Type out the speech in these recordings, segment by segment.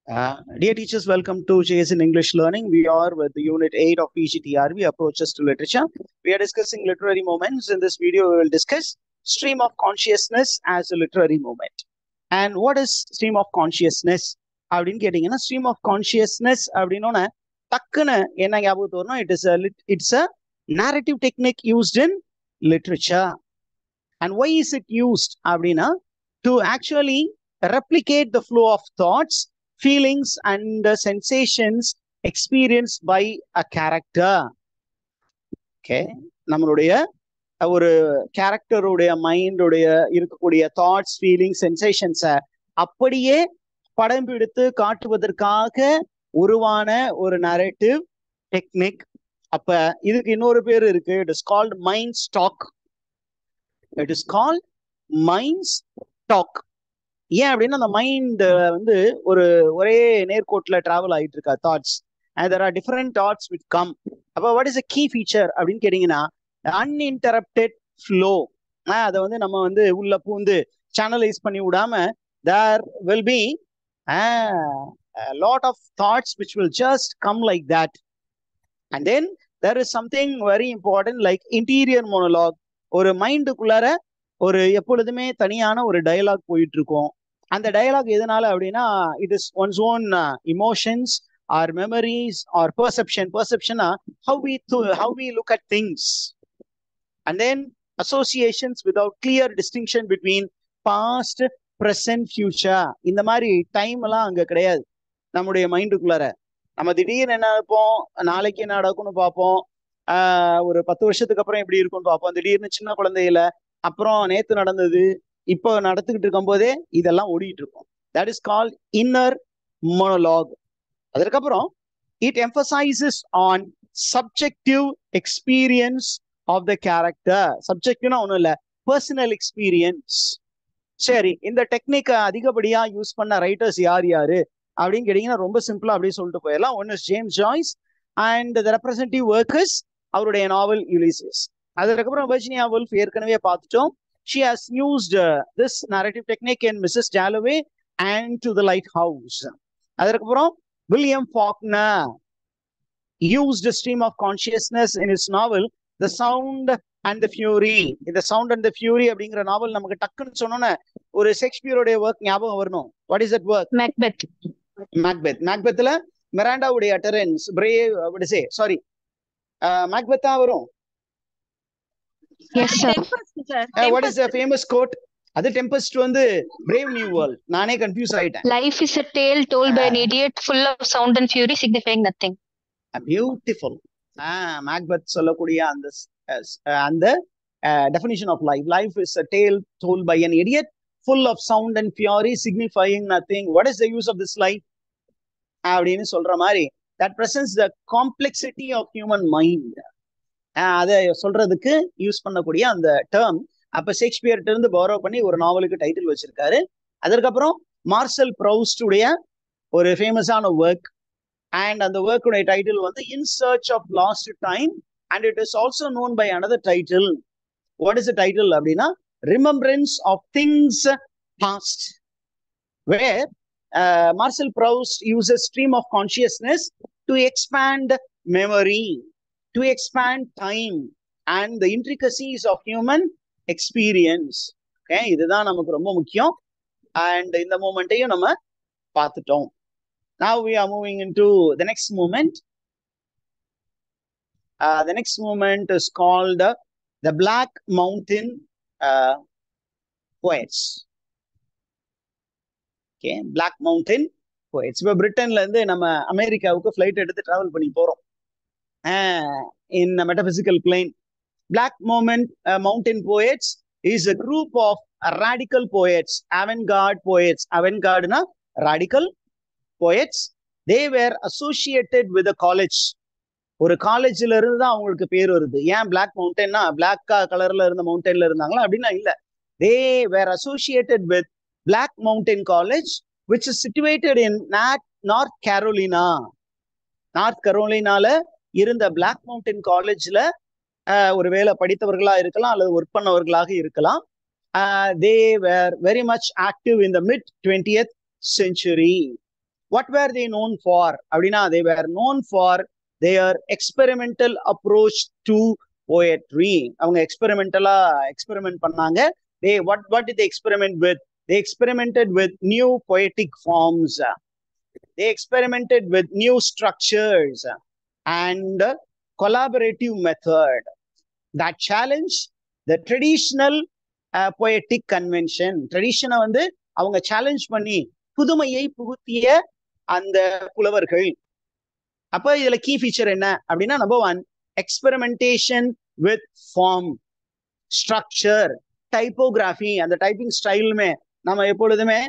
Dear teachers, welcome to JS in English Learning. We are with the Unit 8 of PGTRB, Approaches to Literature. We are discussing literary moments. In this video, we will discuss stream of consciousness as a literary moment. And what is stream of consciousness? அப்படின்னு கேட்டீங்கன்னா stream of consciousness அப்படின்னோன்னு டக்குன்னு என்ன ஞாபகத்து வரணும்? It's a narrative technique used in literature. And why is it used? அப்படின்னா to actually replicate the flow of thoughts, feelings and sensations experienced by a character. Okay, நம்மளுடைய ஒரு கேரக்டருடைய மைண்டுடைய இருக்கக்கூடிய thoughts, feelings, சென்சேஷன்ஸை அப்படியே படம் பிடித்து காட்டுவதற்காக உருவான ஒரு நரேட்டிவ் டெக்னிக். அப்ப இதுக்கு இன்னொரு பேர் இருக்கு. It is called mind stock. It is called mind stock. ஏன் அப்படின்னா அந்த மைண்ட் வந்து ஒரே நேர்கோட்டில் டிராவல் ஆகிட்டு இருக்கா thoughts. And there are different thoughts with come. அப்போ what is a key feature அப்படின்னு கேட்டீங்கன்னா அன்இன்டரப்டட் ஃப்ளோ. அதை வந்து நம்ம வந்து உள்ள பூந்து சேனலைஸ் பண்ணி விடாம there will be lot of thoughts which will just come like that. And then there is something very important like interior monologue. ஒரு மைண்டுக்குள்ளார ஒரு எப்பொழுதுமே தனியான ஒரு டயலாக் போயிட்டு இருக்கும். அந்த டயலாக் எதனால அப்படின்னா it is one's own emotions are memories are perception how we look at things, and then associations without clear distinction between past, present, future. இந்த மாதிரி டைம் எல்லாம் அங்க கிடையாது நம்முடைய மைண்டுக்குள்ளார. நம்ம திடீர்னு என்ன நினைப்போம், நாளைக்கு என்ன நடக்கும்னு பார்ப்போம், ஒரு 10 வருஷத்துக்கு அப்புறம் எப்படி இருக்கும்னு பார்ப்போம். திடீர்னு சின்ன குழந்தையில அப்புறம் நேத்து நடந்தது இப்போ நடந்துகிட்டு இருக்கும் போதே இதெல்லாம் ஓடிட்டு இருக்கும். That is called inner monologue. அதற்கப்புறம் it emphasises on subjective experience of the character. சப்ஜெக்டிவ்னா ஒன்றும் இல்லை, பர்சனல் எக்ஸ்பீரியன்ஸ். சரி, இந்த டெக்னிக்கை அதிகப்படியா யூஸ் பண்ண ரைட்டர்ஸ் யாரு அப்படின்னு கேட்டீங்கன்னா ரொம்ப சிம்பிளா அப்படியே சொல்லிட்டு போயிடலாம். One is James Joyce and the representative workers, அவருடைய நாவல் யுலிசஸ். அதுக்கப்புறம் வெர்ஜினியா வுல்ஃப் ஏற்கனவே பார்த்துட்டோம். She has used this narrative technique in Mrs. Dalloway and To the Lighthouse. அதுக்கப்புறம் William Faulkner used a stream of consciousness in his novel The Sound and the Fury. இந்த Sound and the Fury அப்படிங்கிற நாவல் நமக்கு டக்குன்னு சொன்னோன்னே ஒரு ஷேக்ஸ்பியருடைய work ஞாபகம் வரணும். What is that work? மேக்பெத்ல மிராண்டாவுடைய அட்டரன்ஸ் பிரேவ் அப்படி சே சாரி மேக்பெத்தா வரும். Yes, sir. What is the famous quote? அது டெம்பஸ்ட் வந்து Brave New World. நானே கன்ஃபியூஸ் ஆயிட்டேன். Life is a tale told by an idiot, full of sound and fury, signifying nothing. Beautiful. Macbeth சொல்லக்கூடிய அந்த definition of life. Life is a tale told by an idiot, full of sound and fury, signifying nothing. What is the use of this life? அப்படின்னு சொல்ற மாதிரி that presents the complexity of human mind. அதை சொல்றதுக்கு use பண்ணக்கூடிய அந்த term அப்ப ஷேக்ஸ்பியர்ட்ட இருந்து borrow பண்ணி ஒரு நாவலுக்கு டைட்டில் வச்சிருக்காரு. அதற்கப்புறம் மார்சல் ப்ரௌஸ்டுடைய ஒரு ஃபேமஸான ஒர்க், அண்ட் அந்த ஒர்க்குடைய டைட்டில் வந்து in search of lost time, and it is also known by another title. What is the title அப்படின்னா remembrance of things past, where Marcel Proust uses stream of consciousness to expand memory, to expand time and the intricacies of human experience. Okay, இதுதான் நமக்கு ரொம்ப முக்கியம். And இந்த மூமெண்ட்டையும் நம்ம பார்த்துட்டோம். Now we are moving into the next moment. The next moment is called the Black Mountain Poets. Okay, Black Mountain Poets. இப்போ பிரிட்டன்ல இருந்து நம்ம அமெரிக்காவுக்கு ஃபிளைட் எடுத்து டிராவல் பண்ணி போறோம். In a metaphysical plane, Black Mountain Poets is a group of radical poets, avant-garde poets. Avant-garde na radical poets. They were associated with a college. ஒரு காலேஜ்ல இருந்து தான் அவங்களுக்கு பேர் வருது. ஏன் பிளாக் மவுண்டன்னா பிளாக்கா கலர்ல இருந்த மவுண்டன்ல இருந்தாங்களா அப்படின்னா இல்ல. They were associated with Black Mountain College, which is situated in North Carolina. North கரோலினால இருந்த பிளாக் மவுண்டன் காலேஜ்ல ஒருவேளை படித்தவர்களா இருக்கலாம் அல்லது ஒர்க் பண்ணவர்களாக இருக்கலாம். They were very much active in the mid 20th century. What were they known for? அப்படின்னா they were known for their experimental approach to poetry. அவங்க experiment பண்ணாங்க. What did they experiment with? They experimented with new poetic forms. They experimented with new structures and collaborative method that challenge the traditional poetic convention. ட்ரெடிஷனை வந்து அவங்க challenge பண்ணி புதுமையை புகுத்திய அந்த புலவர்கள். அப்ப இதுல கீ ஃபீச்சர் என்ன அப்படின்னா, number 1, experimentation with form, structure, typography. அந்த டைப்பிங் ஸ்டைலுமே நம்ம எப்பொழுதுமே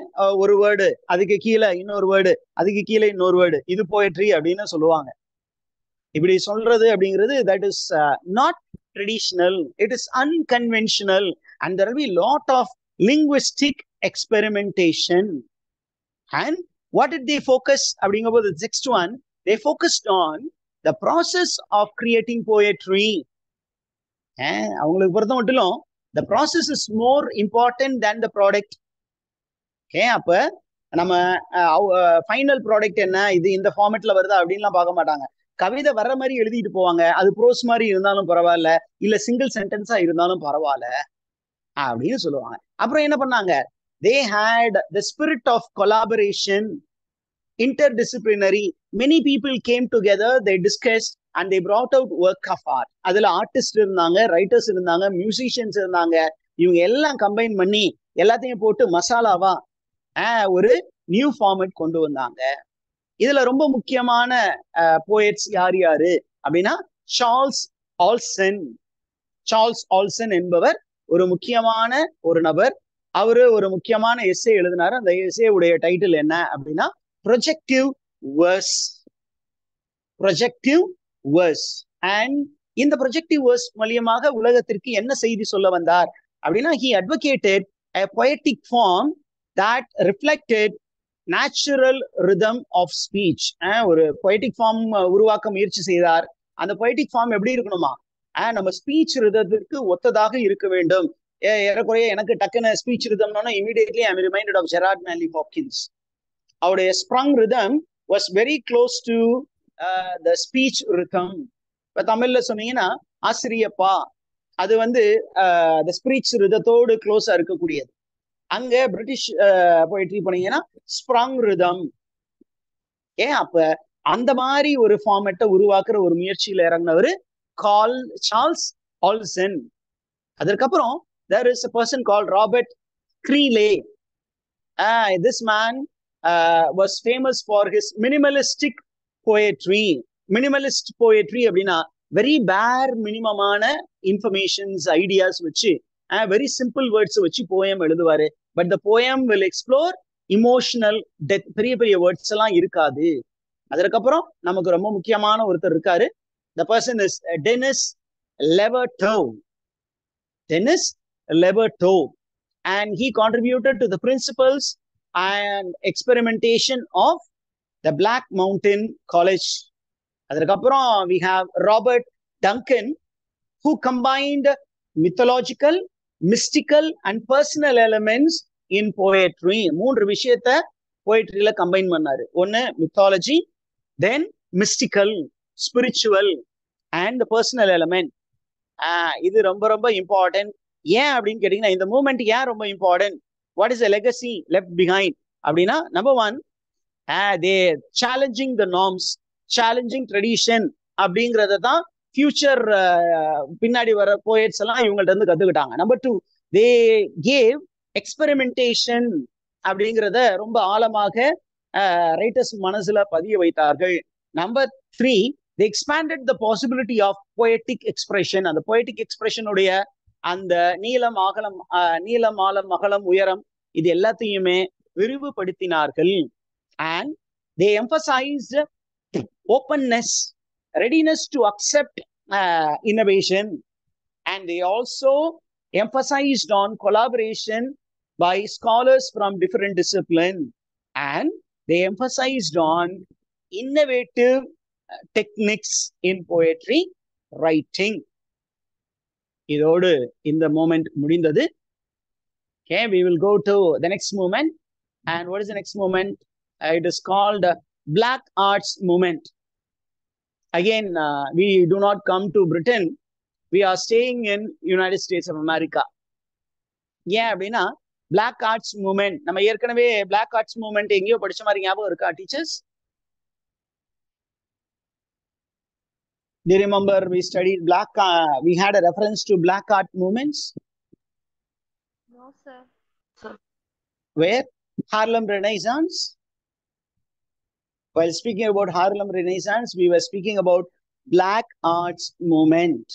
ஒரு வேர்டு, அதுக்கு கீழே இன்னொரு வேர்டு, அதுக்கு கீழே இன்னொரு வேர்டு, இது போயட்ரி அப்படின்னு சொல்லுவாங்க. இப்படி சொல்றது அப்படிங்கிறது that is not traditional, it is unconventional, and there will be lot of linguistic experimentation. And what did they focus அப்படிங்கும்போது the next one, they focused on the process of creating poetry. அவங்களுக்கு பொறுத்த மட்டும் the process is more important than the product. அப்ப நம்ம final product என்ன, இது இந்த ஃபார்மேட்ல வருதா அப்படின்லாம் பார்க்க மாட்டாங்க. கவிதை வர்ற மாதிரி எழுதிட்டு போவாங்க. அது ப்ரோஸ் மாதிரி இருந்தாலும் பரவாயில்ல, இல்ல சிங்கிள் சென்டென்ஸா இருந்தாலும் பரவாயில்ல அப்படின்னு சொல்லுவாங்க. அப்புறம் என்ன பண்ணாங்க, they had the spirit of collaboration, interdisciplinary. Many people came together, they discussed and they brought out work of art. அதுல ஆர்டிஸ்ட் இருந்தாங்க, ரைட்டர்ஸ் இருந்தாங்க, மியூசிஷியன்ஸ் இருந்தாங்க. இவங்க எல்லாம் கம்பைன் பண்ணி எல்லாத்தையும் போட்டு மசாலாவா ஒரு நியூ ஃபார்மேட் கொண்டு வந்தாங்க. இதுல ரொம்ப முக்கியமான போயட்ஸ் யாரு அப்படின்னா சார்ல்ஸ் ஆல்சன் என்பவர் ஒரு முக்கியமான ஒரு நபர். அவரு ஒரு முக்கியமான எஸ்ஸே எழுதினாரு. அந்த எஸ்ஸே உடைய டைட்டில் என்ன அப்படின்னா ப்ரொஜெக்டிவ் வேர்ஸ். அண்ட் இந்த ப்ரொஜெக்டிவ் வேர்ஸ் மூலியமாக உலகத்திற்கு என்ன செய்தி சொல்ல வந்தார் அப்படின்னா, he advocated a poetic form that reflected natural rhythm of speech. ஒரு poetic form உருவாக்க முயற்சி செய்தார். அந்த poetic form எப்படி இருக்கணுமா, நம்ம ஸ்பீச் ரிதத்திற்கு ஒத்ததாக இருக்க வேண்டும். ஏறக்குறைய எனக்கு டக்குன்னு speech ரிதம்னா immediately I am reminded of Gerard Manley Hopkins. அவருடைய sprung rhythm was very close to the speech rhythm. இப்ப தமிழ்ல சொன்னீங்கன்னா ஆசிரியப்பா, அது வந்து the speech ரிதத்தோடு க்ளோஸா இருக்கக்கூடியது. அங்க பிரிட்டிஷ் போயிட்ரி போனீங்கன்னா ஸ்ப்ரங் ரிதம். அப்ப அந்த மாதிரி ஒரு ஃபார்மேட்டை உருவாக்குற ஒரு முயற்சியில இறங்கினவர் சார்ல்ஸ் ஆல்சன். அதற்கப்புறம் there is a person called Robert Creeley. This man was famous for his minimalistic poetry. Minimalist poetry அப்படின்னா வெரி பேர் மினிமமான இன்ஃபர்மேஷன்ஸ், ஐடியாஸ் வச்சு வெரி சிம்பிள் வேர்ட்ஸ் வச்சு போயம் எழுதுவாரு. But the poem will explore emotional depth. பெரிய பெரிய words எல்லாம் இருக்காது. அதற்கப்புறம் நமக்கு ரொம்ப முக்கியமான ஒருத்தர் இருக்காரு. The person is Denise Levertov. and he contributed to the principles and experimentation of the Black Mountain College. அதற்கப்புறம் we have Robert Duncan, who combined mythological, mystical and personal elements in poetry. 3 விஷயத்தை போயட்ரியில combine பண்ணாரு. ஒன்னு mythology, then mystical, spiritual and the personal element. இது ரொம்ப ரொம்ப important. ஏன் அப்படின்னு கேட்டீங்கன்னா, இந்த மூமெண்ட் ஏன் ரொம்ப important, what is the legacy left behind அப்படின்னா, number 1, they challenging the norms, challenging tradition அப்படிங்கறத தான் ஃபியூச்சர் பின்னாடி வர போயட்ஸ் எல்லாம் இவங்கள்ட்ட இருந்து கத்துக்கிட்டாங்க. நம்பர் 2, they gave experimentation அப்படிங்கிறத ரொம்ப ஆழமாக ரைட்டர்ஸ் மனசுல பதிய வைத்தார்கள். Number 3, they expanded the possibility of poetic expression. அந்த poetic expression உடைய அந்த நீளம் ஆழம் அகலம் உயரம் இது எல்லாத்தையுமே விரிவுபடுத்தினார்கள். and they emphasized openness, readiness to accept innovation, and they also emphasized on collaboration by scholars from different disciplines, and they emphasized on innovative techniques in poetry writing. இதோடு இந்த மூமெண்ட் முடிந்தது. Okay, we will go to the next movement. And what is the next movement? It is called Black Arts Movement. Again, we do not come to Britain. We are staying in United States of America. ஏன் அப்படின்னா black arts movement நம்ம ஏற்கனவே black arts movement எங்கேயோ படிச்ச மாதிரி ஞாபகம் இருக்கா teachers? Do you remember we studied we had a reference to black art movements? No, sir. Where? Harlem Renaissance. While speaking about Harlem Renaissance, we were speaking about black arts movement.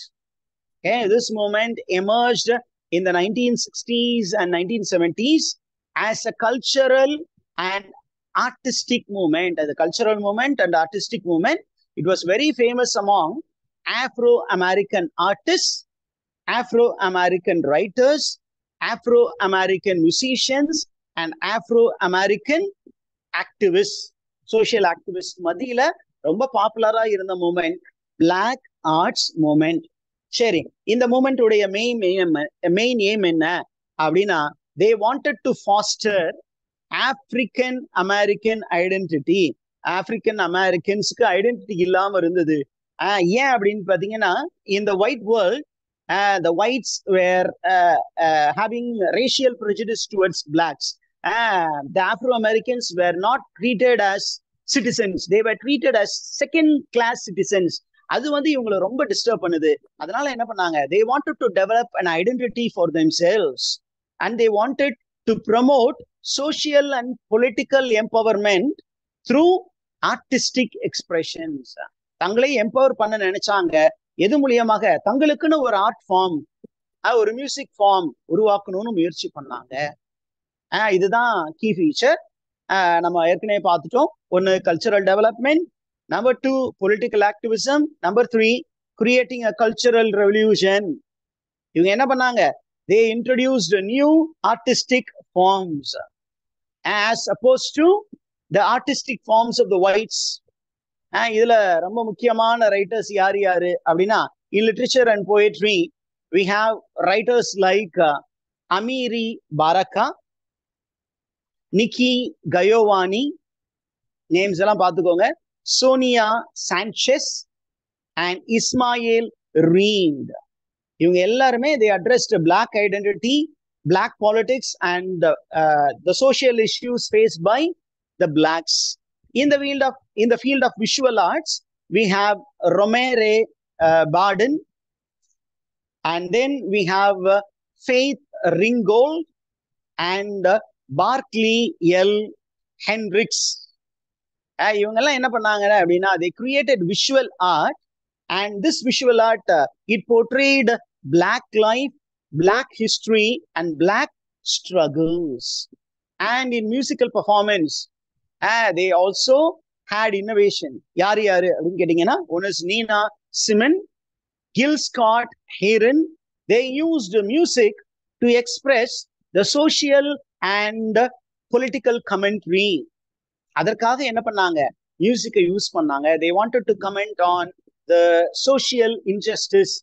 Okay, this movement emerged in the 1960s and 1970s as a cultural and artistic movement. As a cultural movement and artistic movement, it was very famous among Afro-American artists, Afro-American writers, Afro-American musicians, and Afro-American activists, social activists மத்தியில ரொம்ப பாப்புலரா இருந்த moment black arts moment. சரி, இந்த moment உடைய main aim என்ன அப்படின்னா, they wanted to foster African American identity. African அமெரிக்கன்ஸுக்கு identity இல்லாம இருந்தது. ஏன் அப்படின்னு பாத்தீங்கன்னா, in the white world, the whites were having racial prejudice towards blacks. The Afro-Americans were not treated as citizens. They were treated as second class citizens. அது வந்து இவங்களை ரொம்ப டிஸ்டர்ப் பண்ணுது. அதனால என்ன பண்ணாங்க, they wanted to develop an identity for themselves and they wanted to promote social and political empowerment through artistic expressions. தங்களை empower பண்ண நினைச்சாங்க. எது மூலியமாக? தங்களுக்குன்னு ஒரு ஆர்ட் ஃபார்ம், ஒரு மியூசிக் ஃபார்ம் உருவாக்கணும்னு முயற்சி பண்ணாங்க. இதுதான் கீ ஃபீச்சர். நம்ம ஏற்கனவே பார்த்துட்டோம். ஒன்னு cultural development, number 2 political activism, number 3 creating a cultural revolution. இவங்க என்ன பண்ணாங்க, they introduced new artistic forms as opposed to the artistic forms of the whites. இதுல ரொம்ப முக்கியமான ரைட்டர்ஸ் யாரு அப்படின்னா, in literature and poetry we have writers like Amiri Baraka, Nikki Gayovani, names எல்லாம் பார்த்துக்கோங்க, சோனியா சாnchez and Ismail Reed. இவங்க எல்லாருமே they addressed black identity, black politics and the social issues faced by the blacks. In the field of visual arts, we have Romare Barden, and then we have Faith Ringgold and Barclay L. Hendricks. இவங்கெல்லாம் என்ன பண்ணாங்க அப்படின்னா, they created visual art, and this visual art it portrayed black life, black history and black struggles. And in musical performance, they also had innovation. யாரு அப்படின்னு கேட்டீங்கன்னா, one is Nina Simon, Gil Scott Heron. They used music to express the social and political commentary. அதற்காக என்ன பண்ணாங்க, மியூசிக்கை use பண்ணாங்க. they wanted to comment on the social injustice,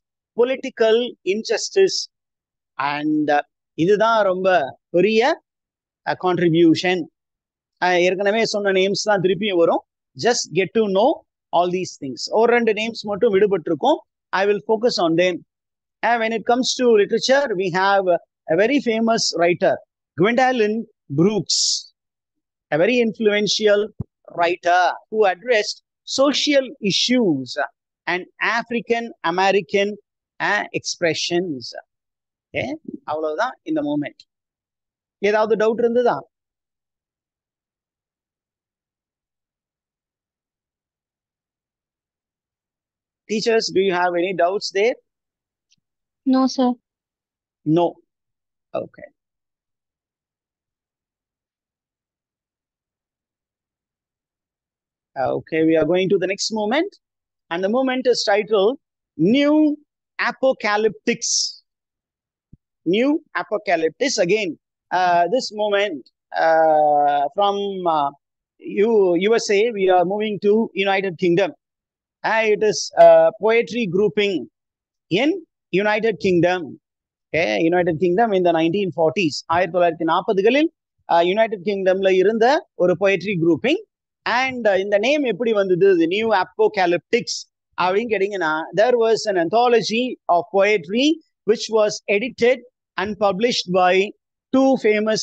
political injustice, and இதுதான் ரொம்ப பெரிய contribution. ஏற்கனவே சொன்ன நேம்ஸ் தான் திருப்பியும் வரும். just get to know all these things. ஒரு 2 நேம்ஸ் மட்டும் விடுபட்டிருக்கும். I will focus on them. When it comes to literature, we have a very famous writer, Gwendolyn Brooks, a very influential writer who addressed social issues and African American expressions. Okay, அவ்வளவுதான் இந்த moment. ஏதாவது doubt இருந்ததா? Teachers, do you have any doubts there? No, sir. No. Okay. Okay, we are going to the next moment, and the moment is titled New Apocalyptics. New Apocalyptics. Again, this moment from USA, we are moving to United Kingdom. It is poetry grouping in United Kingdom. Okay, United Kingdom in the 1940s. 1940களில் United கிங்டம்ல இருந்த ஒரு poetry grouping. And இந்த name எப்படி வந்தது, new அப்போகாலிப்டிக்ஸ் அப்படின்னு கேட்டீங்கன்னா, there was an anthology of poetry which was edited and published by two famous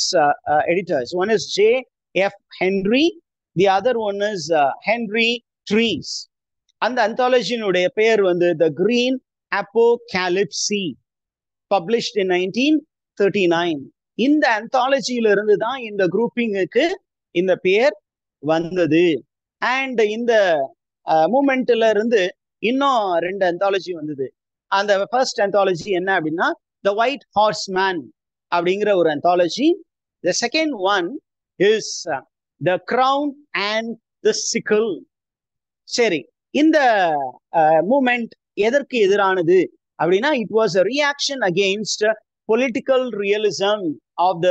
editors. One is J.F. Henry, the other one is Henry Trees. அந்த அந்தாலஜியினுடைய பெயர் வந்து The Green Apocalypse, published in 1939. இந்த அந்தாலஜியில இருந்து தான் இந்த குரூப்பிங்குக்கு இந்த பெயர் வந்தது. அண்ட் இந்த மூமெண்ட்ல இருந்து இன்னும் 2 அந்தாலஜி வந்தது. அந்த ஃபர்ஸ்ட் அந்தாலஜி என்ன அப்படின்னா த ஒயிட் ஹார்ஸ்மேன் அப்படிங்கிற ஒரு anthology. The second one is the Crown and the Sickle. சரி, இந்த மூமெண்ட் எதற்கு எதிரானது அப்படின்னா, it was a reaction against political realism of the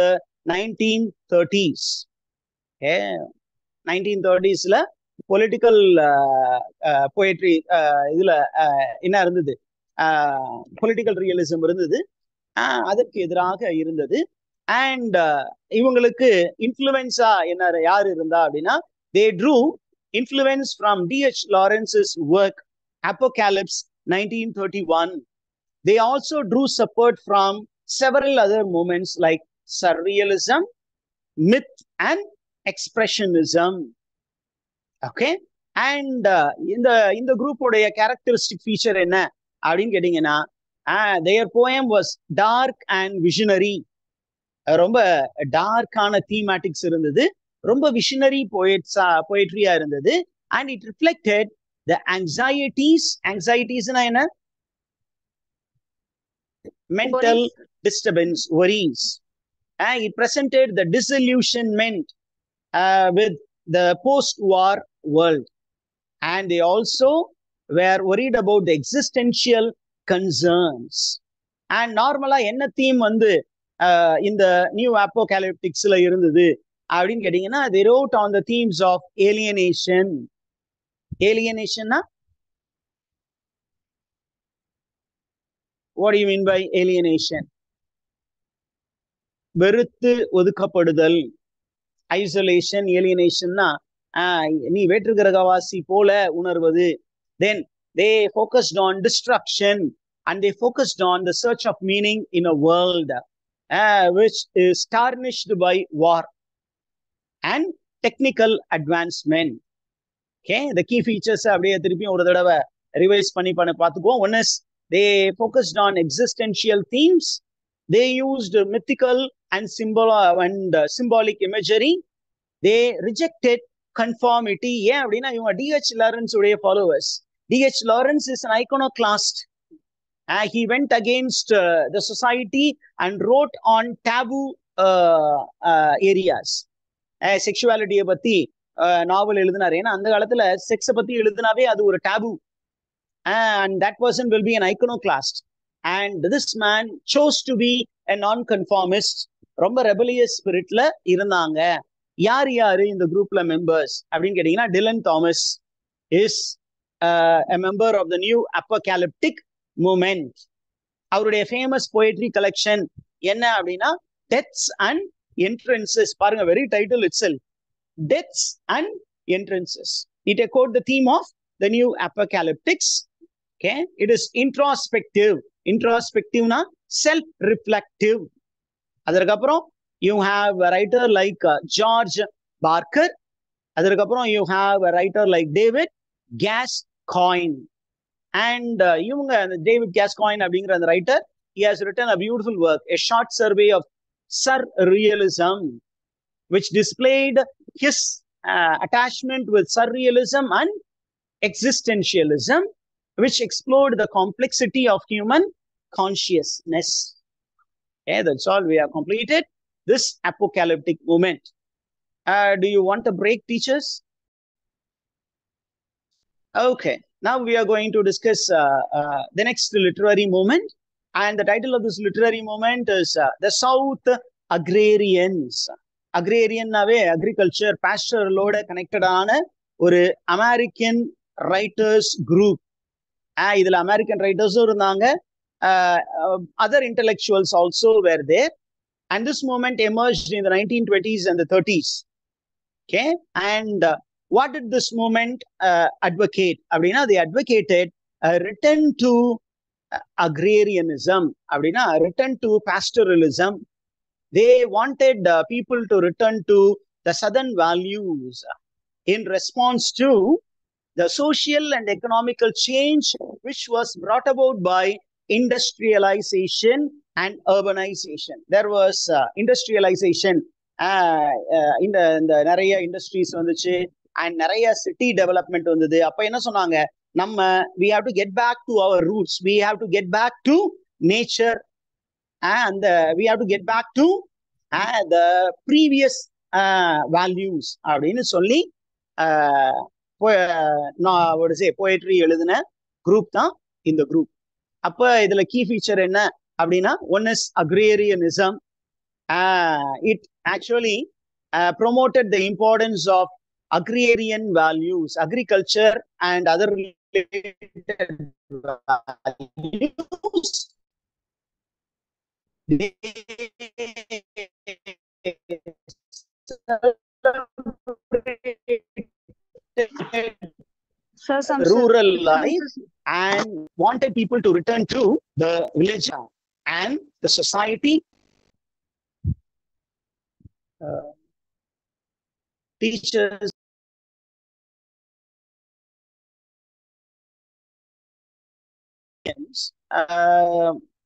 1930s. 1930ஸ்ல பொலிட்டிக்கல் போயட்ரி இதுல என்ன இருந்தது, பொலிட்டிக்கல் ரியலிசம் இருந்தது, அதற்கு எதிராக இருந்தது. அண்ட் இவங்களுக்கு இன்ஃப்ளூயன்ஸா என்ன யார் இருந்தா அப்படின்னா, they drew influence from D.H. Lawrence's work Apocalypse 1931. They also drew support from several other movements like surrealism, myth and expressionism. Okay, and இந்த குரூப் உடைய கேரக்டரிஸ்டிக் ஃபீச்சர் என்ன அப்படின்னு கேட்டீங்கன்னா, their poem was dark and visionary. ரொம்ப டார்க்கான தீமேட்டிக்ஸ் இருந்தது, ரொம்ப visionary போயட்ரியா இருந்தது. And it reflected the anxieties என்ன, mental disturbance, worries. It presented the disillusionment with the post-war world. And they also were worried about the existential concerns. And normally என்ன theme வந்து இந்த new அப்போகாலிப்டிக்ஸ்ல இருந்தது அப்படின்னு கேட்டீங்கன்னா, they wrote on the themes of alienation. Alienation-னா what do you mean by alienation? வெறுத்து ஒதுக்கப்படுதல், isolation. ஏலியனேஷன்னா நீ வேற்று கிரகவாசி போல உணர்வது. Then they focused on destruction and they focused on the search of meaning in a world which is tarnished by war and technical advancement. Okay, the key features அப்படியே திருப்பியும் ஒரு தடவை revise பண்ணி பார்த்துக்குவோம். One is they focused on existential themes. They used mythical and symbolic imagery. They rejected conformity. ஏன் அப்படின்னா, இவங்க D.H. Lawrence உடைய followers. D.H. Lawrence is an iconoclast. He went against the society and wrote on taboo areas. செக்ஷுவாலிட்டியை பத்தி நாவல் எழுதினாரு. ஏன்னா அந்த காலத்துல செக்ஸை பத்தி எழுதினாவே அது ஒரு taboo. And that person will be an iconoclast. And this man chose to be a non-conformist. ரொம்ப rebellious ஸ்பிரிட்ல இருந்தாங்க. யார் யாரு இந்த குரூப்ல மெம்பர்ஸ் அப்படின்னு கேட்டீங்கன்னா, Dilan Thomas is a member of the new apocalyptic movement. அவருடைய ஃபேமஸ் போயட்ரி கலெக்ஷன் என்ன அப்படின்னா, டெத்ஸ் அண்ட் என்ட்ரன்சஸ். பாருங்க, very title itself, deaths and entrances. It echoed the theme of the new apocalyptics. Okay, it is introspective. Introspectiveனா self reflective. அதற்கப்புறம் you have a writer like George Barker. அதற்கப்புறம் you have a writer like David Gascoigne. And இவங்க David Gascoigne அப்படிங்கிற அந்த writer, he has written a beautiful work, a short survey of surrealism, which displayed his attachment with surrealism and existentialism, which explored the complexity of human consciousness. Okay, that's all. We have completed this apocalyptic movement. Do you want a break, teachers? Okay, now we are going to discuss the next literary movement. And the title of this literary movement is The South Agrarians. Agrarian-naவே agriculture, pastoral-ஓட connected-ஆன ஒரு American writers group. இதுல American ரைட்டர்ஸும் இருந்தாங்க, other intellectuals also were there. And this movement emerged in the 1920s and the 30s. Okay. And what did this movement advocate? They advocated a return to agrarianism, a return to pastoralism. They wanted people to return to the southern values in response to the social and economical change which was brought about by industrialization and urbanization. There was industrialization in the நிறைய industries வந்துச்சு and நிறைய city development வந்தது. அப்ப என்ன சொன்னாங்க, நம்ம we have to get back to our roots, we have to get back to nature, and we have to get back to the previous values அப்படின்னு சொல்லி போயட்ரி எழுதின குரூப் தான் இந்த குரூப். அப்ப இதுல கீ ஃபீச்சர் என்ன அப்படின்னா, one is agrarianism. It actually promoted the importance of agrarian values, agriculture and other related values. Rural life and wanted people to return to the village and the society. Teachers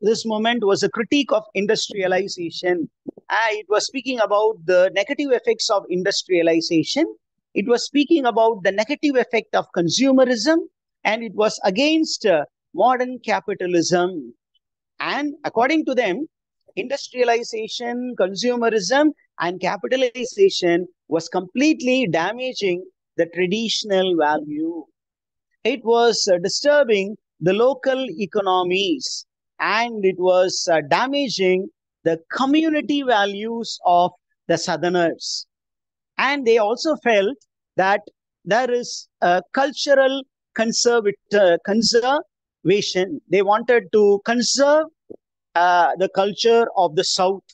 this movement was a critique of industrialization. It was speaking about the negative effects of industrialization. It was speaking about the negative effect of consumerism, and it was against modern capitalism. And according to them, industrialization, consumerism, and capitalization was completely damaging the traditional value. It was disturbing the local economies, and it was damaging the community values of the Southerners. And they also felt that there is a cultural conservation. They wanted to conserve the culture of the South.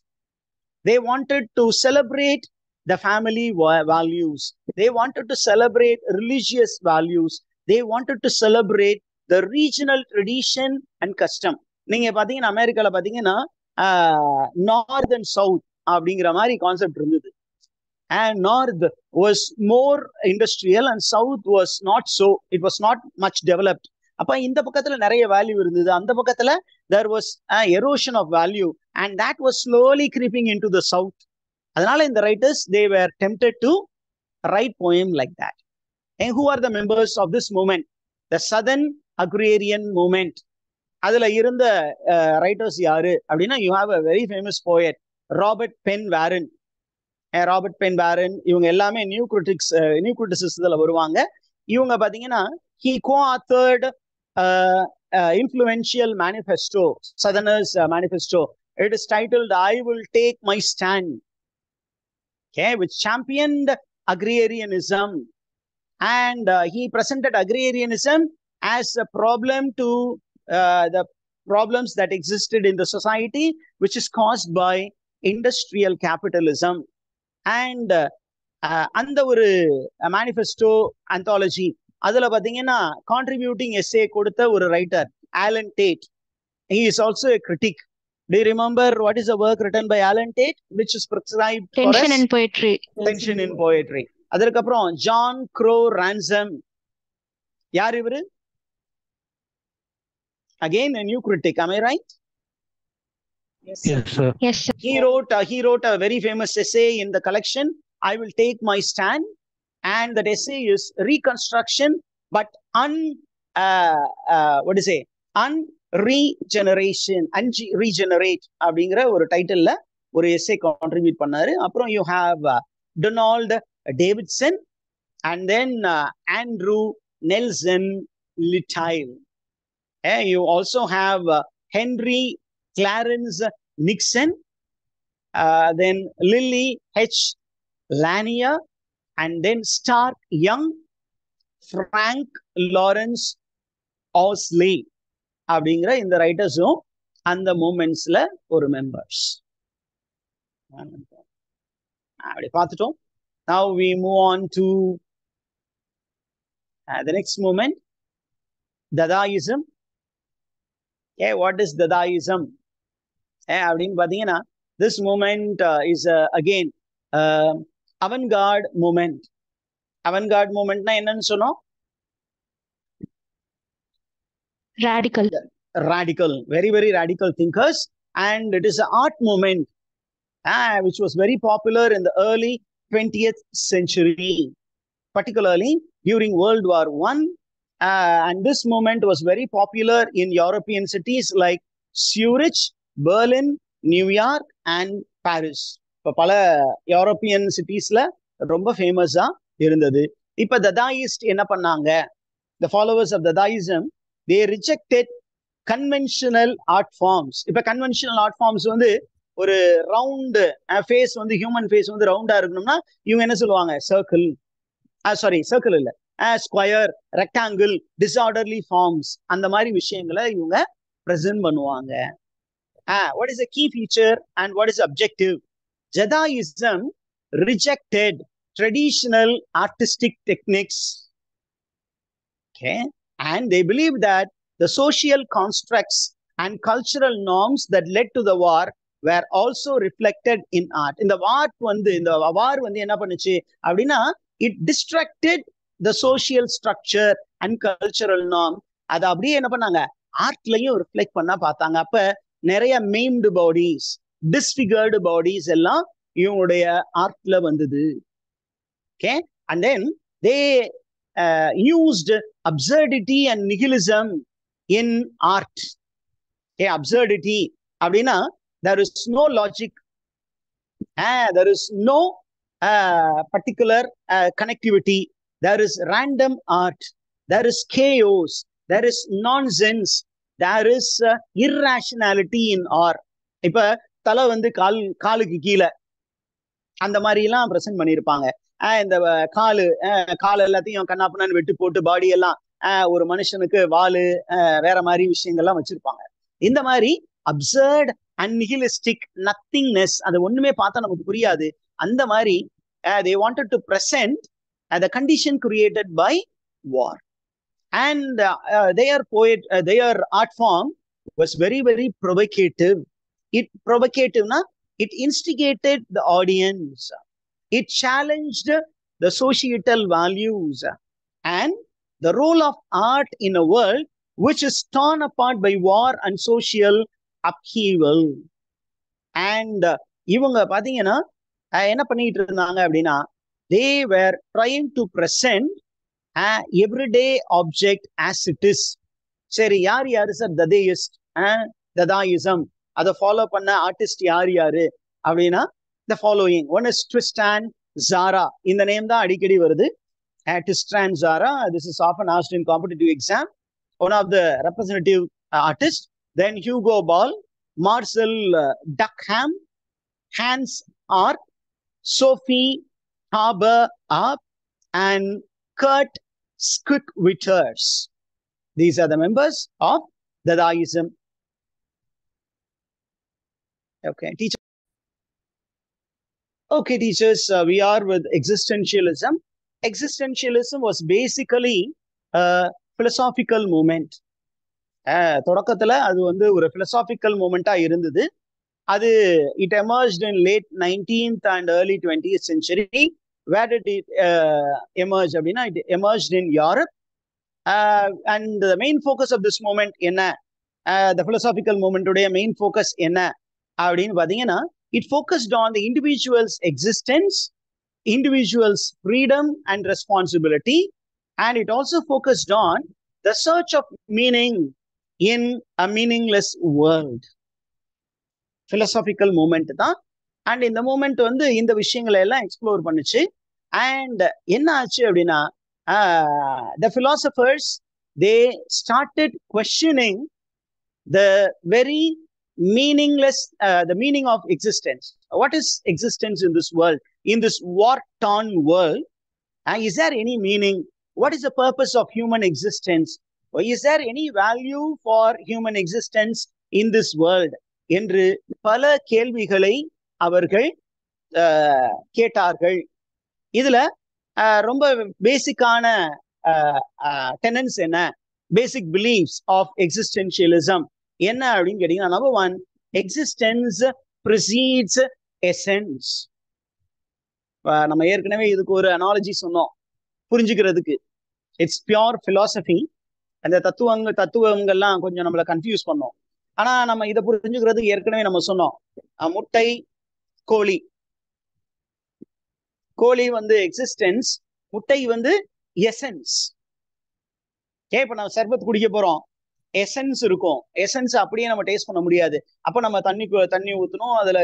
They wanted to celebrate the family values. They wanted to celebrate religious values. They wanted to celebrate the regional tradition and custom. நீங்க பாத்தீங்கன்னா அமெரிக்கால பாத்தீங்கன்னா north and south அப்படிங்கிற மாதிரி concept இருந்தது. And north was more industrial and south was not so. It was not much developed. அப்ப இந்த பக்கத்துல நிறைய வேல்யூ இருந்தது, அந்த பக்கத்துல there was erosion of value, and that was slowly creeping into the south. அதனால இந்த writers, they were tempted to write poem like that. And who are the members of this movement? The Southern Agrarian Movement. அதுல இருந்த writers யாரு அப்படின்னா, you have a very famous poet, Robert Penn Warren. Robert Penn Warren, இவங்க எல்லாமே new கிரிட்டிசிசத்துல வருவாங்க. இவங்க பாத்தீங்கன்னா he co-authored influential manifesto, Southerners manifesto. It is titled I Will Take My Stand, okay, which championed agrarianism, and he presented agrarianism as a problem to the problems that existed in the society, which is caused by industrial capitalism. And அந்த ஒரு manifesto anthology, அதுல பாத்தீங்கன்னா contributing essay கொடுத்த ஒரு writer Allen Tate. He is also a critic. Do you remember what is the work written by Alan Tate which is prescribed Tension in Poetry? Tension in Poetry. அதற்கு அப்புறம் John grow ransom. யார் இவரு? Again a new critic, am I right? Yes, sir. Yes, sir. He wrote a very famous essay in the collection I Will Take My Stand, and that essay is reconstruction but regenerate அப்படிங்கிற ஒரு டைட்டில்ல ஒரு essay contribute பண்ணாரு. அப்புறம் you have Donald Davidson and then Andrew Nelson Littile. You also have Henry Clarence Nixon, then Lily H. Lanier, and then Stark Young, Frank Lawrence Owsley. அப்படிங்கிற இந்த ரைட்டர்ஸும் அந்த மூமெண்ட்ஸ்ல ஒரு members. அப்படி பார்த்துட்டோம். Now we move on to the next movement, Dadaism. What is Dadaism? அப்படின்னு பார்த்தீங்கன்னா, this movement is again avant-garde movement. Avant-garde movementனா என்னன்னு சொன்னோம்? Radical, very, very radical thinkers. And it is an art movement which was very popular in the early 20th century, particularly during World War I. And this movement was very popular in European cities like Zurich, Berlin, New York, and Paris. இப்போ பல European சிட்டிஸ்ல ரொம்ப ஃபேமஸா இருந்தது. இப்போ Dadaist என்ன பண்ணாங்க? The followers of Dadaism, they rejected conventional art forms. இப்போ conventional art forms வந்து ஒரு ரவுண்டு ஃபேஸ் வந்து ஹியூமன் ஃபேஸ் வந்து ரவுண்டா இருக்கணும்னா இவங்க என்ன சொல்லுவாங்க? சர்க்கிள் இல்ல, ஸ்கொயர், ரெக்டாங்கிள், டிஸார்டர்லி ஃபார்ம்ஸ், அந்த மாதிரி விஷயங்களை இவங்க பிரசன்ட் பண்ணுவாங்க. What is the key feature and what is the objective? Dadaism rejected traditional artistic techniques. Okay, and they believe that the social constructs and cultural norms that led to the war were also reflected in art. இந்த வார் வந்து என்ன பண்ணுச்சு அப்படின்னா, it distracted the social structure and cultural norm. அதை அப்படியே என்ன பண்ணாங்க? ஆர்ட்லயும் reflect பண்ண பார்த்தாங்க. அப்ப நிறைய மெய்ம்டு பாடிஸ், டிஸ்ஃபிகர்டு பாடிஸ் எல்லாம் இவங்களுடைய ஆர்ட்ல வந்தது. Okay, and then they used absurdity and nihilism in art. Absurdity அப்படின்னா there is no logic, there is no particular connectivity, there is random art, there is chaos, there is nonsense, there is irrationality in art. இப்ப தலை வந்து காலுக்கு கீழே அந்த மாதிரி எல்லாம் present பண்ணியிருப்பாங்க. இந்த கால் எல்லாத்தையும் கண்ணாப்பண்ணான்னு வெட்டு போட்டு பாடி எல்லாம் ஒரு மனுஷனுக்கு வாலு வேற மாதிரி விஷயங்கள்லாம் வச்சிருப்பாங்க. இந்த மாதிரி அப்சர்ட் அண்ட் நிஹிலிஸ்டிக் நத்திங்னஸ், அது ஒண்ணுமே பார்த்தா நமக்கு புரியாது. அந்த மாதிரி they wanted to present the condition created by war. And their art form was very, very provocative. It instigated the audience. It challenged the societal values and the role of art in a world which is torn apart by war and social upheaval. And இவங்க பாத்தீங்கன்னா என்ன பண்ணிட்டு இருந்தாங்க அப்படின்னா, they were trying to present an everyday object as it is. சரி, யாரு sir Dadaism அதை follow பண்ண ஆர்டிஸ்ட் யாரு அப்படின்னா, the following. One is Tristan Tzara. இந்த நேம் தான் அடிக்கடி வருது, Tristan Tzara. This is often asked in competitive exam. One of the representative artists. Then Hugo Ball, Marcel Duchamp, Hans Arp, Sophie Haber-Arp, and Kurt Schwitters. These are the members of Dadaism. Okay, teacher. Okay, teachers, we are with existentialism. Existentialism was basically a philosophical movement. தொடக்கத்துல அது வந்து ஒரு philosophical movementா இருந்தது. அது it emerged in late 19th and early 20th century. Where did it emerge அப்படின்னா, it emerged in Europe. And the main focus of this movement என்ன, the philosophical movement உடைய main focus என்ன அப்படின்னு பார்த்தீங்கன்னா, it focused on the individual's existence, individual's freedom and responsibility, and it also focused on the search of meaning in a meaningless world. Philosophical movement தான். And இந்த moment வந்து இந்த விஷயங்களை எல்லாம் எக்ஸ்ப்ளோர் பண்ணுச்சு. அண்ட் என்ன ஆச்சு அப்படின்னா, the philosophers, they started questioning the very meaningless, the meaning of existence. What is existence in this world, in this war-torn world? Is there any meaning? What is the purpose of human existence? Or is there any value for human existence in this world? என்று பல கேள்விகளை அவர்கள் கேட்டார்கள். இதுல ரொம்ப பேசிக்கான டெனன்ஸ் என்ன, பேசிக் beliefs of existentialism என்ன அப்படின்னு கேட்டீங்கன்னா, நம்பர் 1, எக்ஸிஸ்டன்ஸ் ப்ரிசீட்ஸ் எசன்ஸ். நம்ம ஏற்கனவே இதுக்கு ஒரு அனாலஜி சொன்னோம் புரிஞ்சுக்கிறதுக்கு. It's pure philosophy. அந்த தத்துவங்கள்லாம் கொஞ்சம் நம்மளை கன்ஃபியூஸ் பண்ணோம். ஆனா நம்ம இதை புரிஞ்சுக்கிறதுக்கு ஏற்கனவே நம்ம சொன்னோம், முட்டை, கோழி. கோழி வந்து எக்ஸிஸ்டன்ஸ், முட்டை வந்து எசன்ஸ். இப்ப நம்ம சர்பத் குடிக்க போறோம், எசன்ஸ் இருக்கும். எசன்ஸ் அப்படியே நம்ம டேஸ்ட் பண்ண முடியாது. அப்ப நம்ம தண்ணி ஊற்றணும், அதுல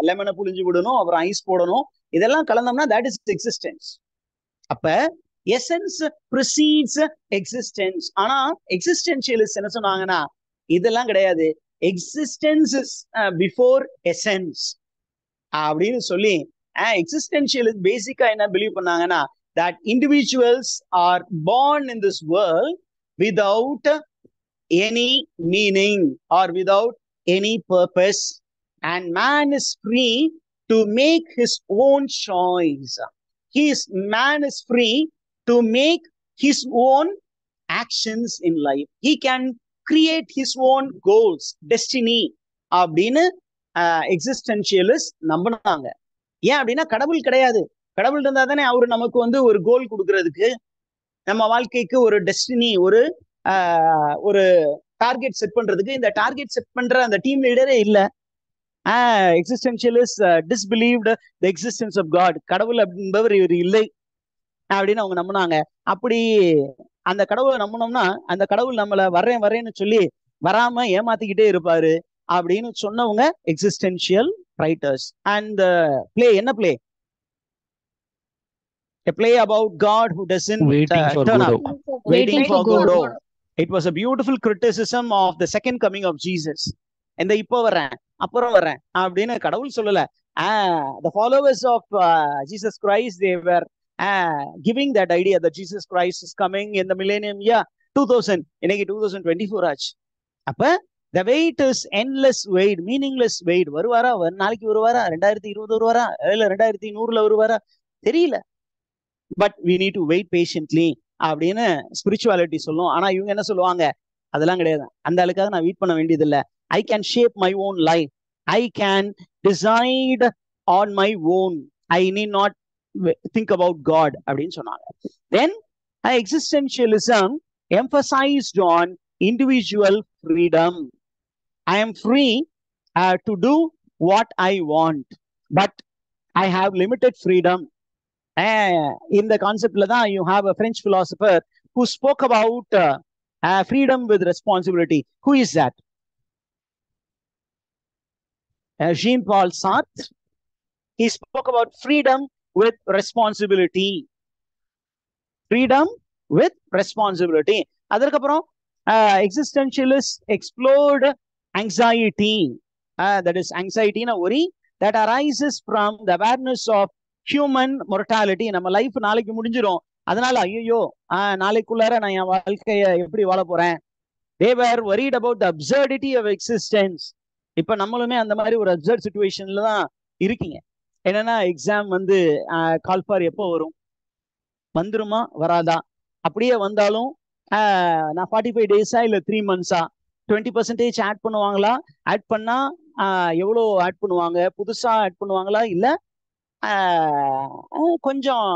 லெமனை புளிஞ்சு விடணும், அப்புறம் ஐஸ் போடணும். இதெல்லாம் கலந்தோம்னா தட் இஸ் எக்ஸிஸ்டன்ஸ். அப்ப எசன்ஸ் ப்ரிசீட்ஸ் எக்ஸிஸ்டன்ஸ். ஆனா எக்ஸிஸ்டென்ஷியலிஸ்ட் என்ன சொன்னாங்கன்னா, இதெல்லாம் கிடையாது, எக்ஸிஸ்டன்ஸ் இஸ் பிஃபோர் எசன்ஸ் அப்படின்னு சொல்லி எக்ஸிஸ்டென்ஷியலிஸ்ட் பேசிக்கா என்ன பிலீவ் பண்ணாங்கன்னா, that individuals are born in this world without any meaning or without any purpose, and man is free to make his own choice. Man is free to make his own actions in life. He can create his own goals, destiny அப்படின்னு எக்ஸிஸ்டென்ஷியலிஸ்ட் நம்பினாங்க. ஏன் அப்படின்னா, கடவுள் கிடையாது. கடவுள் இருந்தா தானே அவரு நமக்கு வந்து ஒரு கோல் கொடுக்கறதுக்கு, நம்ம வாழ்க்கைக்கு ஒரு டெஸ்டினி, ஒரு டார்கெட் செட் பண்றதுக்கு. இந்த டார்கெட் செட் பண்ற அந்த டீம் லீடரே இல்ல. எக்ஸிஸ்டென்ஷியலிஸ்ட் டிஸ்பிலீவ்ட் தி எக்ஸிஸ்டன்ஸ் ஆஃப் காட். கடவுள் என்பவர் இவர் இல்லை அப்படின்னு அவங்க நம்பினாங்க. அப்படி அந்த கடவுளை நம்பினோம்னா, அந்த கடவுள் நம்மளை வரேன்னு சொல்லி வராம ஏமாத்திக்கிட்டே இருப்பாரு அப்படின்னு சொன்னவங்க எக்ஸிஸ்டென்ஷியல் ரைட்டர்ஸ். அண்ட் பிளே என்ன play? A play about God who doesn't turn up. Waiting for Godot. It was a beautiful criticism of the second coming of Jesus. இந்த இப்போ வரேன் அப்புறம் வரேன் அப்படின்னு கடவுள் சொல்லல. The followers of Jesus Christ, they were giving that idea that Jesus Christ is coming in the millennium year 2000. இன்னைக்கு 2024 ஆச்சு. அப்ப the wait is endless wait, meaningless wait. வருவாரா, நாளைக்கு வருவாரா, 2020 வருவாரா, இல்ல 2100ல வருவாரா தெரியல. But we need to wait patiently அப்படின்னு ஸ்பிரிச்சுவாலிட்டி சொல்லும். ஆனா இவங்க என்ன சொல்லுவாங்க, அதெல்லாம் கிடையாது, அந்த ஆளுக்காக நான் வெயிட் பண்ண வேண்டியது இல்லை. I can shape my own life. I can decide on my own. I need not think about God அப்படின்னு சொன்னாங்க. Then existentialism emphasized on individual freedom. I am free to do what I want, but I have limited freedom. In the concept தான் you have a French philosopher who spoke about freedom with responsibility. Who is that? Jean-Paul Sartre. He spoke about freedom with responsibility. Freedom with responsibility. அதற்கப்புறம் existentialists explored anxiety. That is anxiety na worry that arises from the awareness of human mortality. நம்ம life நாளைக்கு முடிஞ்சிடும், அதனால ஐயோ நாளைக்குள்ளார நான் என் வாழ்க்கைய எப்படி வாழ போறேன். They were worried about the absurdity of existence. இப்ப நம்மளுமே அந்த மாதிரி ஒரு அப்சர்ட் சிச்சுவேஷன்ல தான் இருக்கீங்க. என்னன்னா, எக்ஸாம் வந்து கால்ஃபார் எப்போ வரும், வந்துருமா வராதா, அப்படியே வந்தாலும் நான் 45 டேஸா இல்ல 3 months-ஆ, 20% ஆட் பண்ணுவாங்களா, ஆட் பண்ணா எவ்வளோ ஆட் பண்ணுவாங்க, புதுசா ஆட் பண்ணுவாங்களா, இல்ல கொஞ்சம்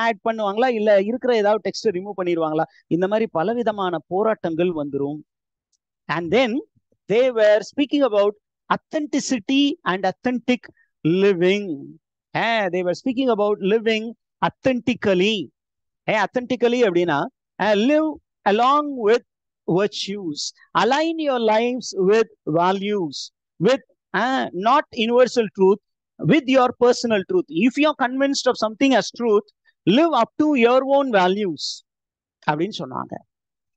ஆட் பண்ணுவாங்களா, இல்ல இருக்கிற ஏதாவது டெக்ஸ்ட் ரிமூவ் பண்ணிடுவாங்களா, இந்த மாதிரி பலவிதமான போராட்டங்கள் வந்துரும். And then they were speaking about authenticity and authentic living. They were speaking about living authentically. Authentically அப்படின்னா live along with virtues, align your lives with values, with not universal truth, with your personal truth. If you are convinced of something as truth, live up to your own values அப்படின்னு சொன்னாங்க.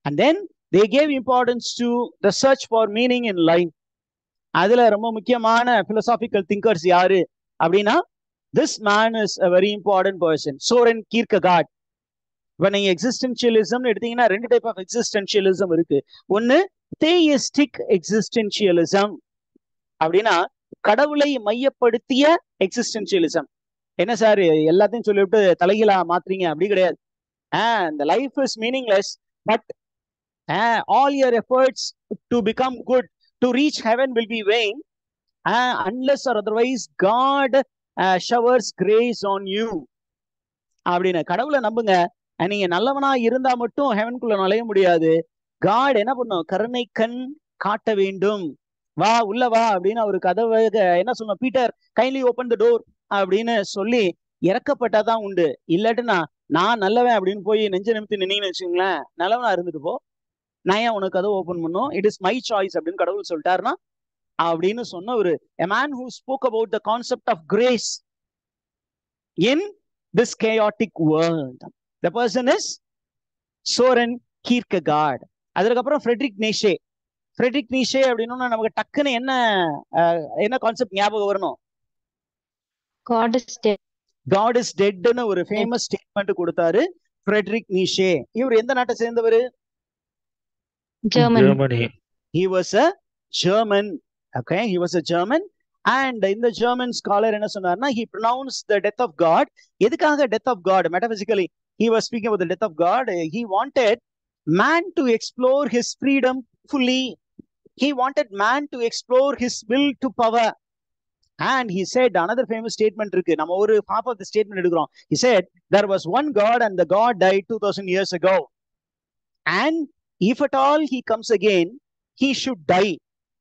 And then they gave importance to the search for meaning in life. அதுல ரொம்ப முக்கியமான philosophical thinkers யாரு அப்படின்னா, this man is a very important person, Soren Kierkegaard. இப்ப நீங்க existentialism எடுத்தீங்கன்னா 2 டைப் ஆஃப் existentialism இருக்கு. ஒன்னு theistic existentialism அப்படின்னா கடவுளை மையப்படுத்திய எக்ஸிஸ்டென்ஷியலிசம். என்ன சார் எல்லாத்தையும் சொல்லிவிட்டு தலைகீழா மாத்துறீங்க? அப்படி கிடையாது. the life is meaningless, but all your efforts to become good, to reach heaven will be vain unless or otherwise God showers grace on you. அப்படின்னு கடவுளை நம்புங்க. நீங்க நல்லவனா இருந்தா மட்டும் ஹெவனுக்குள்ள நுழைய முடியாது. காட் என்ன பண்ணும்? கருணை கண் காட்ட வேண்டும். வா உள்ள வா அப்படின்னு அவரு கதவை என்ன சொல்லணும்? Peter kindly open the door அப்படின்னு சொல்லி இறக்கப்பட்டாதான் உண்டு. இல்லாட்டுனா நான் நல்லவன் அப்படின்னு போய் நெஞ்ச நிமித்தி நின்னீங்கன்னு வச்சுங்களேன், நல்லவனா இருந்துட்டு போ, நான் ஏன் உனக்கு கதவை ஓபன் பண்ணும்? இட் இஸ் மை சாய்ஸ் அப்படின்னு கடவுள் சொல்லிட்டாருன்னா அப்படின்னு சொன்ன ஒரு a man who spoke about the concept of grace in this chaotic world. The person is Soren Kierkegaard. அதுக்கப்புறம் ஃப்ரெட்ரிக் நீஷே. ஃப்ரெட்ரிக் நீஷே அப்படின்னா நமக்கு டக்குன்னு என்ன கான்செப்ட் ஞாபகம் வரணும்? God is dead. God is deadன்னு ஒரு ஃபேமஸ் ஸ்டேட்மெண்ட் கொடுத்தாரு ஃப்ரெட்ரிக் நீஷே. இவர் எந்த நாட்டை சேர்ந்தவர்? Germany. He was a German. Okay, he was a German. And in the German scholar என்ன சொன்னார்னா, he pronounced the death of God. எதுக்காக death of God? Metaphysically, he was speaking about the death of God. He wanted man to explore his freedom fully. He wanted man to explore his will to power. And he said another famous statement இருக்கு. நம்ம ஒரு half of the statement எடுக்கிறோம். He said there was one God and the God died 2000 years ago. And if at all he comes again, he should die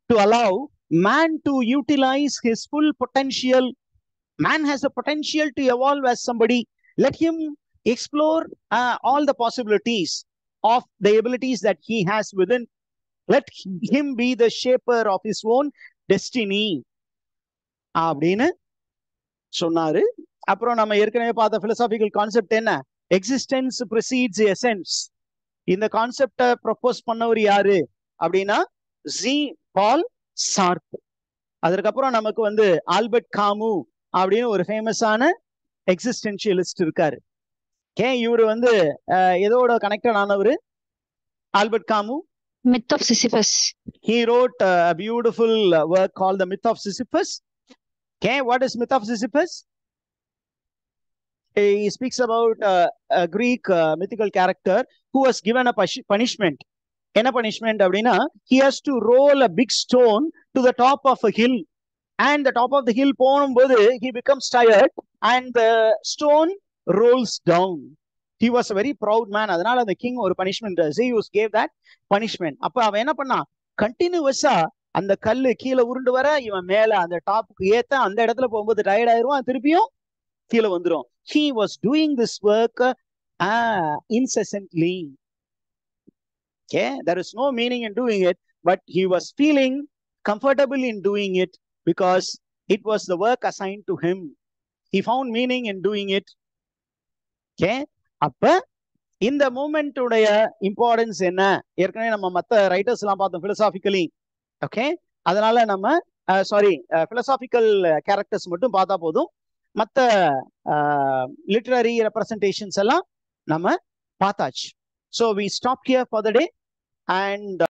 to allow man to utilize his full potential. Man has the potential to evolve as somebody. Let him explore all the possibilities of the abilities that he has within. Let him be the shaper of his own destiny. அப்படின்னு சொன்னாரு. அப்புறம் நம்ம ஏற்கனவே பார்த்த philosophical concept என்ன? Existence precedes essence. இந்த கான்செப்டை propose பண்ணவர் யாரு அப்படின்னா ஜி பால் சார்த். அதுக்கப்புறம் நமக்கு ஆல்பர்ட் காமு அப்படின்னு ஒரு ஃபேமஸான எக்ஸிஸ்டென்ஷியலிஸ்ட் இருக்காரு. இவரு எதோட கனெக்டட் ஆனவர்? Albert காமு. Myth of Sisyphus. He wrote a beautiful work called The Myth of Sisyphus. What is Myth of Sisyphus? He speaks about a Greek mythical character who was given a punishment. என்ன punishment அப்படின்னா, he has to roll a big stone to the top of a hill, and the top of the hill போகும்போது he becomes tired and the stone rolls down. He was a very proud man. அதனால அந்த king ஒரு punishment Zeus gave that punishment. அப்ப அவன் என்ன பண்ணா? கண்டினியூஸா அந்த கல்லு கீழே உருண்டு வர இவன் மேல அந்த டாப்புக்கு ஏத்த அந்த இடத்துல போகும்போது டயர்ட் ஆயிருவான், திருப்பியும் கீழே வந்துடும். He was doing this work incessantly. There is no meaning in doing it, but he was feeling comfortable in doing it because it was the work assigned to him. He found meaning in doing it. அப்ப இந்த moment உடைய importance என்ன? ஏற்கனவே நம்ம மற்ற writers எல்லாம் பார்த்தோம் பிலசாபிக்கலி. அதனால நம்ம பிலசாபிக்கல் கேரக்டர்ஸ் மட்டும் பார்த்தா போதும். மற்ற லிட்டரரி ரெப்ரசன்டேஷன்ஸ் எல்லாம் நம்ம பார்த்தாச்சு. So we stopped here for the day and